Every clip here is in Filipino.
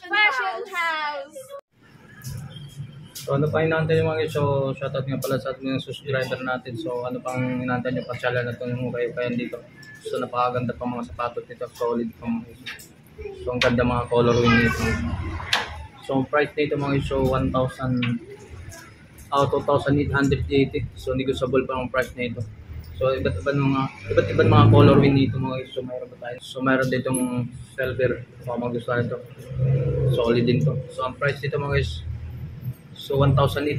Fashion House. So ano pa inaantay yung mga guys? So shoutout nga pala sa ating subscriber natin. So ano pang inaantay nyo pasyalan na ito yung kayo dito. So napakaganda pa mga sapatos nito. Solid pa mga guys. So ang ganda mga colorway nito. So price nito mga guys. So 2,880. So negotiable pa ang price nito. So iba't ibang mga colorway nito mga guys. So mayroon pa tayo. So mayroon ditong silver. Kung magustuhan ito. Solid din to. So ang price nito mga guys. So 1,880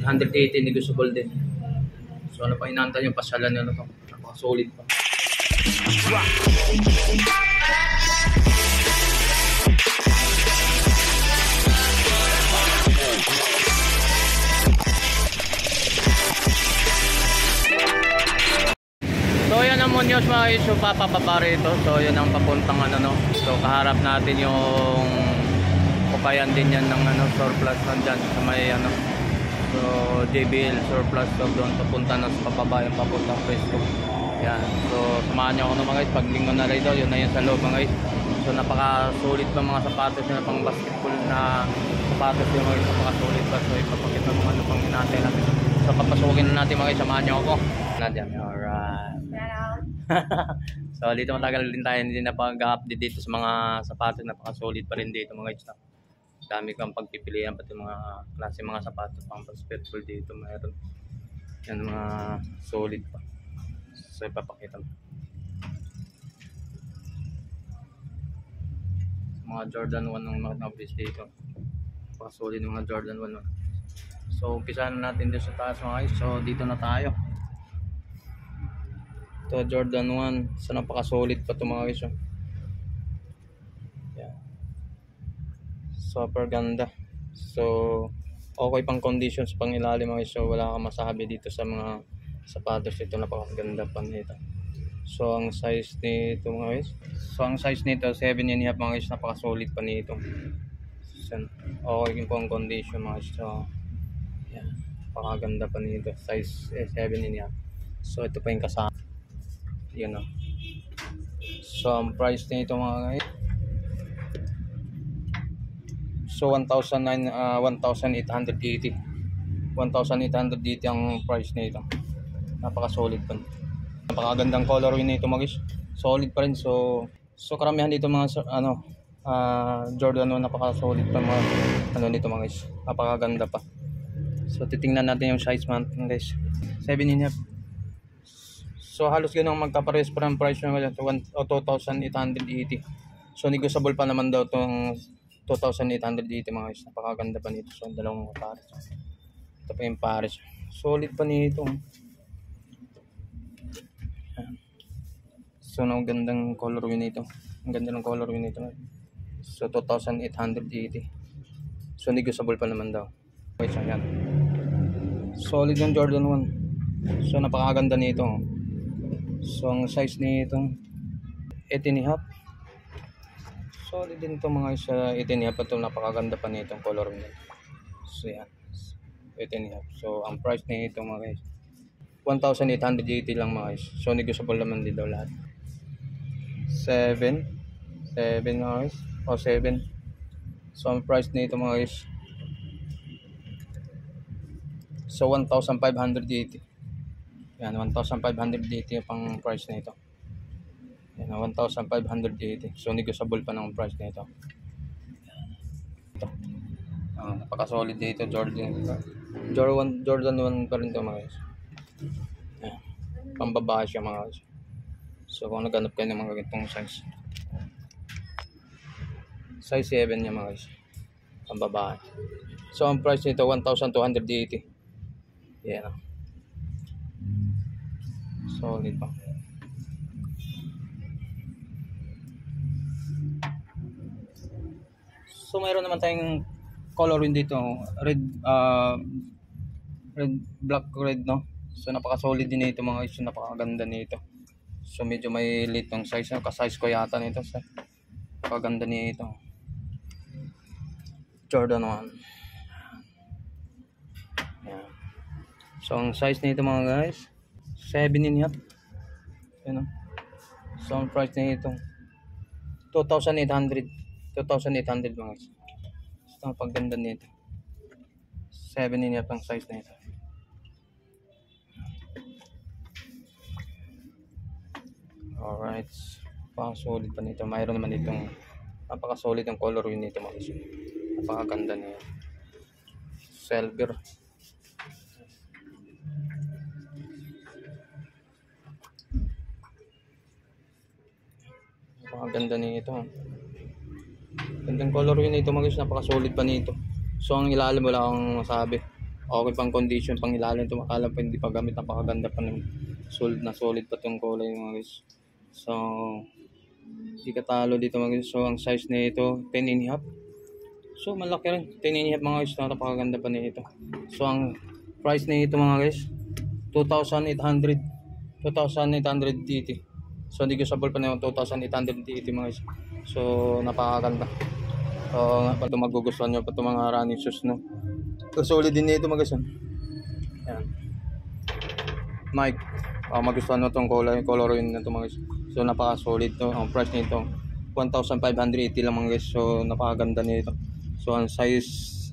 negotiable din. So ano pa inaantay yung pasyalan nyo to? Napaka-solid pa. So yan ang Muñoz mga guys. So papababa rito. So yan ang papuntang ano no. So kaharap natin yung kukayan din yan ng ano surplus nandyan sa may ano. So JBL surplus. So doon papunta na sa pababa yung papuntang Presto. Yan. So samahan nyo ako ng mga guys. Pag linggo na rito yun na yun sa loob mga guys. So napaka-solid pa mga sapatos na pang basketball na sapatos yung mga guys. Napaka-solid pa. So ipapakita mga ano pang hinatay natin. So papasukin na natin mga guys. Samahan nyo ako. Nandiyan. Alright. So dito matagal din tayo hindi na pag-update dito sa mga sapatos. Napaka-solid pa rin dito mga guys. Dami kang pagpipilian pati mga klase mga sapatos pang basketball dito mayroon. Yan mga solid pa. So ipapakita mo. Mga Jordan 1 ng mga nabis dito. Napaka-solid ng mga Jordan 1. So umpisahan na natin dito sa taas mga guys. So dito na tayo. Ito Jordan 1. So napaka-solid pa ito mga guys. Super ganda. So okay pang conditions pang ilalim mga guys. So wala kang masabi dito sa mga sapatos ito. Napakaganda pa nito. So ang size nito mga guys. So ang size nito 7.5 mga guys. Napaka-solid pa nito. So, okay po ang condition mga guys. So yan. Napakaganda pa nito. Size 7.5. So ito pa yung kasama. Yun o. So ang price nito mga guys. So 1,880. 1,880 ang price nito. Napaka-solid pa. Napakagandang colorway nito mga guys. Solid pa rin. So karamihan dito mga Jordan 1 napaka-solid pa mga ano nito mga guys. Napakaganda pa. So titingnan natin yung size man guys. 7.5. So halos ganun magkapares pa ng price ng 2,880. So negotiable pa naman daw tong 2,880 mga guys. Napakaganda pa nito. So dalawang pares. Ito pa yung pares. Solid pa nito. So ang gandang colorway nito. Ang ganda ng colorway nito. So 2,880. So negotiable pa naman daw. Okay, so yan. Solid yung Jordan 1. So napakaganda nito. So ang size nito 8.5. Solid din ito mga guys. 8.5 ito. Napakaganda pa nitong color nito. So yan. 8.5. So ang price nito mga guys 1,880 lang mga guys. So negotiable naman din daw lahat. 7 mga guys. O 7. So ang price nito mga guys. So 1,580. Yan. 1,580 pang price nito. Yan, 1,580. So negotiable pa ng price nito. Ito. Napaka-solid dito Jordan 1 pa rin ito mga guys. Yan. Pambabae siya mga guys. So kung naghanap kayo ng mga ganitong size. Size 7 niya mga guys. Pambabae. So ang price nito 1,280. Yan. Solid pa. So mayroon naman tayong color dito, red black red no. So napaka-solid din nito mga guys, napakaganda nito. So medyo may litong size, ka-size ko yata nito. So napakaganda nito. Jordan 1. Yan. So ang size nito mga guys 7.5. Ano? So ang price nito 2,800 mga guys. Napaganda nito. 7.5 ang size nito. Alright. Napaka-solid pa nito. Mayroon naman itong napaka-solid ang colorway nito mga guys. Napakaganda niya. Silver. Napakaganda nito. Gandang colorway nito mga guys. Napaka-solid pa nito. So ang ilalim wala akong masabi. Okay pang condition pang ilalim ito. Akala pa hindi pa gamit. Napakaganda pa ng solid na solid pa itong kulay mga guys. So hindi katalo dito mga guys. So ang size nito 10.5. So malaki rin. 10.5 mga guys. Napakaganda pa nito. So ang price nito mga guys 2,800 2,880. So negotiable pa na yung 2,880 mga guys. So napakaganda. So pag magugustuhan nyo pa itong mga running shoes no. So solid din nito mga guys. Yan. Mike. Magustuhan nyo itong color yun na ito mga guys. So napaka-solid to. Ang price nito 1,580 lang mga guys. So napakaganda nito. So ang size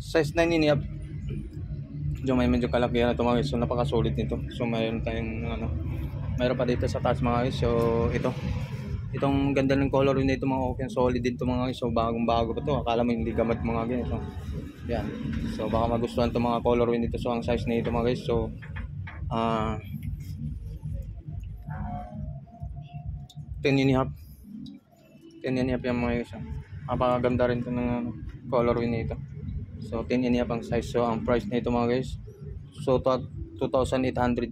9.5. Medyo kalakihan na ito mga guys. So napaka-solid nito. So mayroon tayong mayroon pa dito sa taas mga guys. So itong ganda ng color nito mga okay. Solid din ito mga guys. So bagong bago pa ito. Akala mo hindi gamit mga guys. So yan. So baka magustuhan itong mga color nito. So ang size nito mga guys. So 10.5 yung mga guys. Napakaganda rin ito ng colorway nito. So 10.5 ang size. So ang price nito mga guys. So 2,880.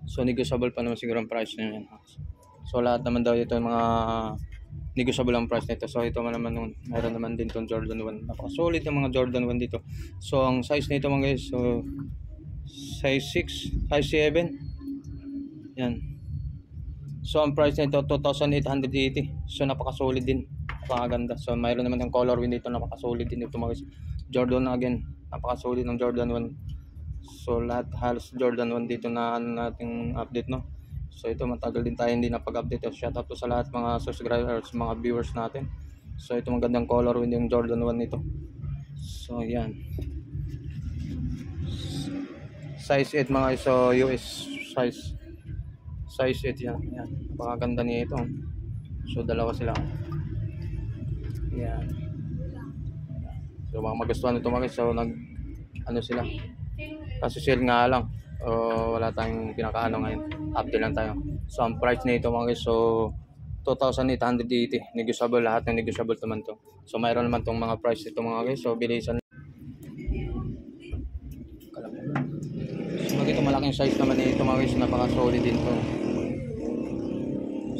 So negotiable pa naman siguro ang price na yan. So lahat naman daw ito mga negotiable ang price nito. So ito naman mayroon naman din itong Jordan 1. Napaka-solid yung mga Jordan 1 dito. So ang size nito mga guys. So size 6, size 7. Yan. So ang price nito 2,880. So napaka-solid din. Napakaganda. So mayroon naman yung colorway dito. Napaka-solid din ito mga guys. Jordan again. Napaka-solid ng Jordan 1. So lahat halos Jordan 1 dito na nating update no. So ito matagal din tayo hindi napag-update. Shout out to sa lahat mga subscribers, mga viewers natin. So ito magandang color yung Jordan 1 nito. So yan. Size 8 mga so US size 8 yan. Yan. Napakaganda nito. So dalawa sila. Yan. So mga magustuhan nito mga so sila. Kasi sale nga lang. Wala tayong pinakaano ngayon. Update lang tayo. So ang price nito mga guys. So 2,880. Negotiable. Lahat ng negotiable naman to. So mayroon naman tong mga price ito mga guys. So bilisan. So magito malaking size naman nito mga guys. Napaka-solid din to.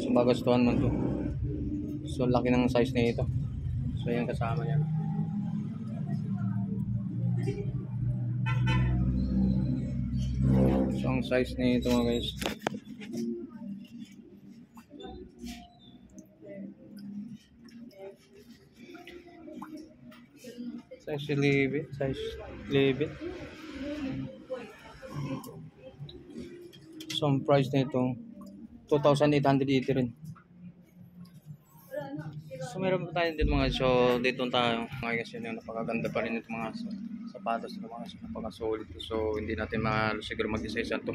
So magustuhan mo to. So laki ng size nito. So yan kasama yan. So ang size nito mga guys. Size 11. So ang price nito 2,880 rin. So meron pa tayo dito mga so dito tayo mga guys yun yung napakaganda pa rin ito mga sapatos na mga napaka-solid. So hindi natin siguro mag-isa-isa ito.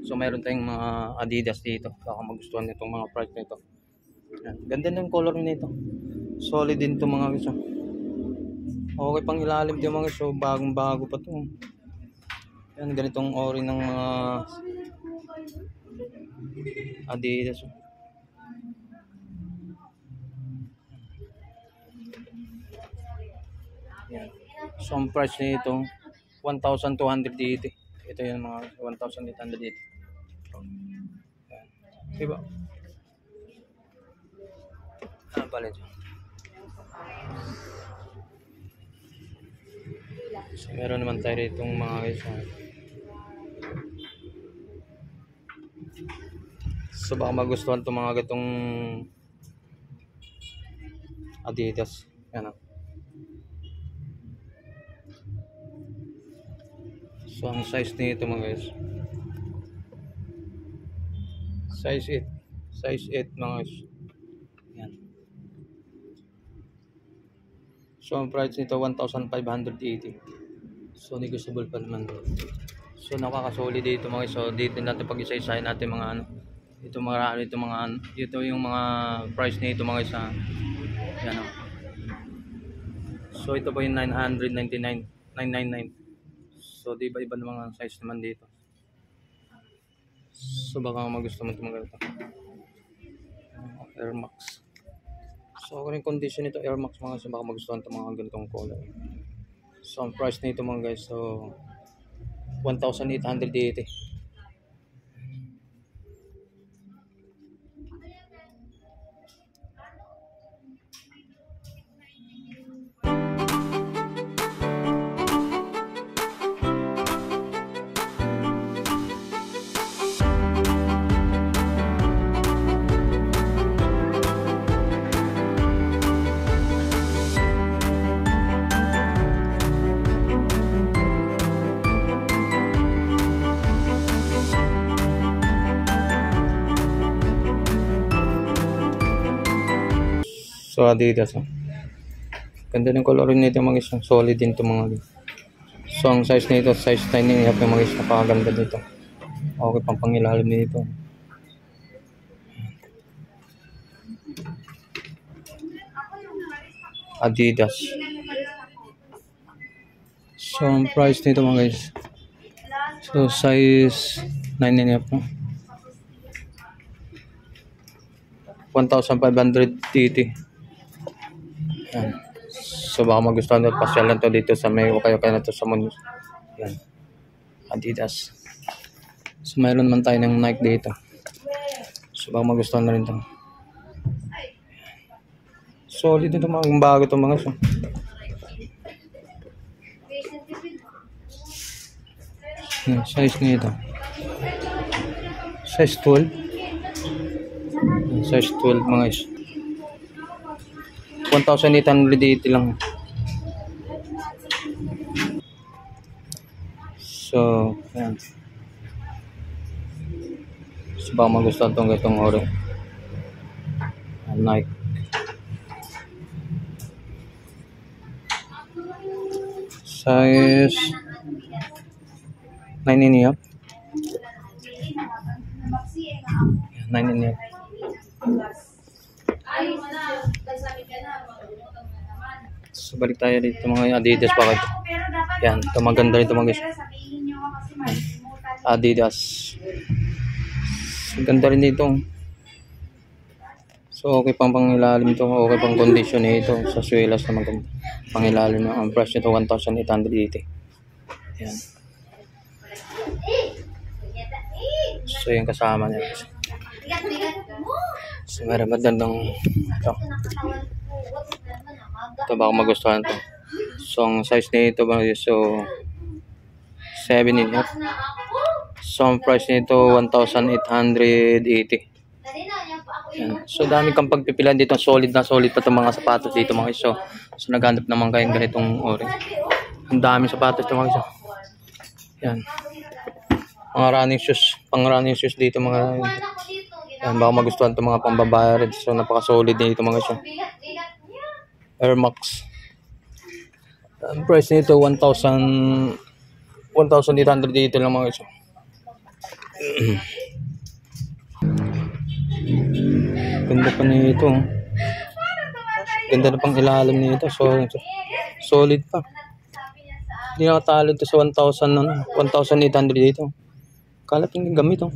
So meron tayong mga Adidas dito. Baka magustuhan nitong mga price nito. Yan. Ganda ng color nito. Solid din ito mga guys. Okay pang ilalim din mga guys. So bagong bago pa ito. Yan ganitong ori ng mga Adidas. Yan. So ang price nito 1,280. Ito yung mga 1,880. Yan. Diba? Pala dyan. So meron naman tayo itong mga guys. So baka magustuhan itong mga gatong Adidas. Yan. So ang size nito mga guys. Size 8 mga guys. Yan. So ang price nito 1,580. So negotiable pa naman. So nakakasolid dito mga guys. So dito natin pag-isa-isahin natin mga ano. Ito yung mga price nito mga guys. Yan o. So ito po yung 999, 999. So di ba iba ng mga size naman dito. So baka magustuhan mo ito mga ganito. Air Max. So ako rin condition nito Air Max mga guys. So baka magustuhan ito mga ganitong color. So ang price nito mga guys. So 1,880. So Adidas. Ganda ng colorin nito mga guys. Solid din ito mga guys. So ang size nito size 9.5 yung mga guys. Napakaganda dito. Okay pang pangilalim nito. Adidas. So ang price nito mga guys. So size 9.5 1,580. Yan. So baka magustuhan nyo pasyal lang to dito sa may kayo na to sa Muñoz. Yan. Adidas. So mayroon naman tayo ng Nike dito. So baka magustuhan na rin to. Solid ito mga bago to mga so. Yan, size nito. Size 12. Size 12 mga guys. 1,880 lang. So, yan. So, baka magustuhan itong itong ori. Nike. Size 9.5. 9.5. So balik tayo dito mga Adidas pa kayo. Yan, ito maganda rin ito mga guys. Adidas. So, ganda rin dito. So okay pang pangilalim ito, okay pang condition nito sa suelas na maganda. Pangilalim na ang price nito 1,880. Yan. So yung kasama niya. So meron magandang ito. Ito baka magustuhan ito. So ang size nito ba so 7.5. So ang price nito 1,880. Yan. So dami kang pagpipilan dito, solid na solid pa itong mga sapatos dito mga iso. So naghanap naman kayong ganitong ori. Ang dami sapatos ito mga iso. Yan. Mga running shoes, pang running shoes dito mga yan, baka magustuhan itong mga pambabae rin. So napaka-solid din ito mga iso. Air Max. Ang price nito 1,800 dito lang mga iso. Ganda pa nito. Ganda na pang ilalim nito. So solid pa. Hindi nakatalo ito sa 1,800 dito. Kalat yung gamit oh.